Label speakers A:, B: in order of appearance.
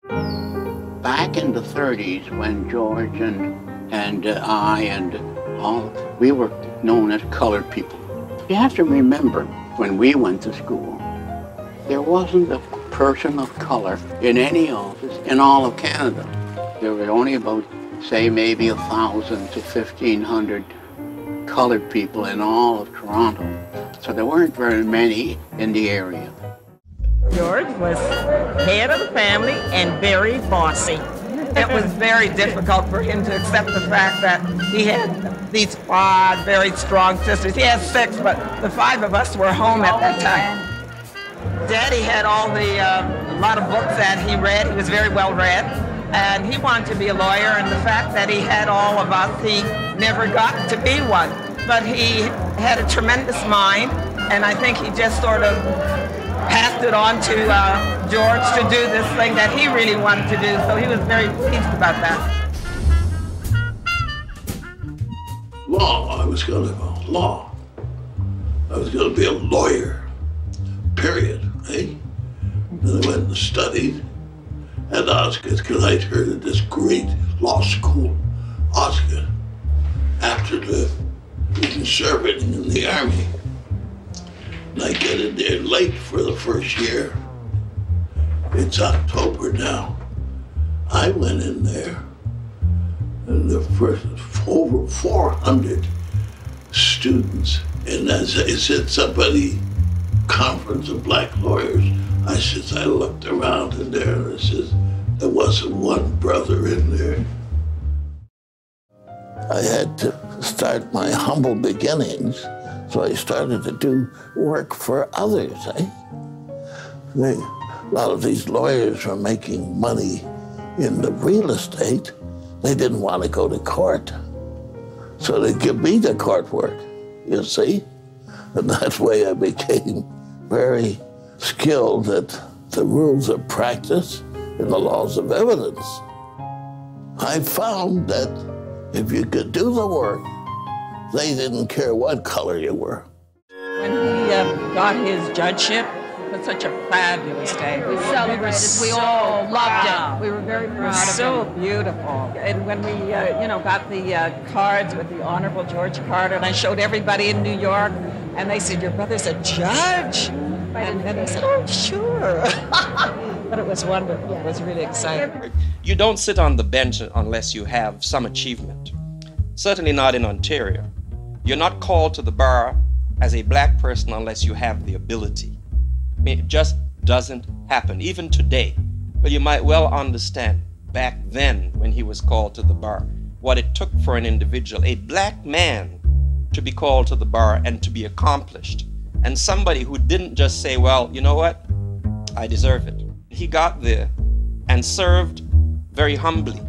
A: Back in the 30s, when George and I and all, we were known as colored people. You have to remember, when we went to school, there wasn't a person of color in any office in all of Canada. There were only about, say, maybe 1,000 to 1,500 colored people in all of Toronto. So there weren't very many in the area.
B: George was head of the family and very bossy. It was very difficult for him to accept the fact that he had these 5 very strong sisters. He has 6, but the 5 of us were home at that time. Daddy had a lot of books that he read. He was very well read, and he wanted to be a lawyer, and the fact that he had all of us, he never got to be one. But he had a tremendous mind, and I think he just sort of passed it on to George to do this thing that he really wanted to do, so he was very pleased about that.
C: Law, I was going to go law. I was going to be a lawyer, period, eh? And I went and studied at Osgoode because I'd heard of this great law school, Osgoode, after being serving in the army. And I get in there late for the first year. It's October now. I went in there, and the first over 400 students. And as I said, somebody, conference of black lawyers, I looked around in there and I said, there wasn't one brother in there. I had to start my humble beginnings. So I started to do work for others, eh? A lot of these lawyers were making money in the real estate. They didn't want to go to court. So they give me the court work, you see? And that way I became very skilled at the rules of practice and the laws of evidence. I found that if you could do the work, they didn't care what color you were.
B: When he got his judgeship, it was such a fabulous day.
D: We celebrated. We all loved it. We were very proud of him.
B: So beautiful. And when we, got the cards with the Honorable George Carter, and I showed everybody in New York, and they said, "Your brother's a judge?" And then they said, "Oh, sure." But it was wonderful. It was really exciting.
E: You don't sit on the bench unless you have some achievement. Certainly not in Ontario. You're not called to the bar as a black person unless you have the ability. I mean, it just doesn't happen, even today. But you might well understand back then when he was called to the bar, what it took for an individual, a black man, to be called to the bar and to be accomplished. And somebody who didn't just say, well, you know what, I deserve it. He got there and served very humbly.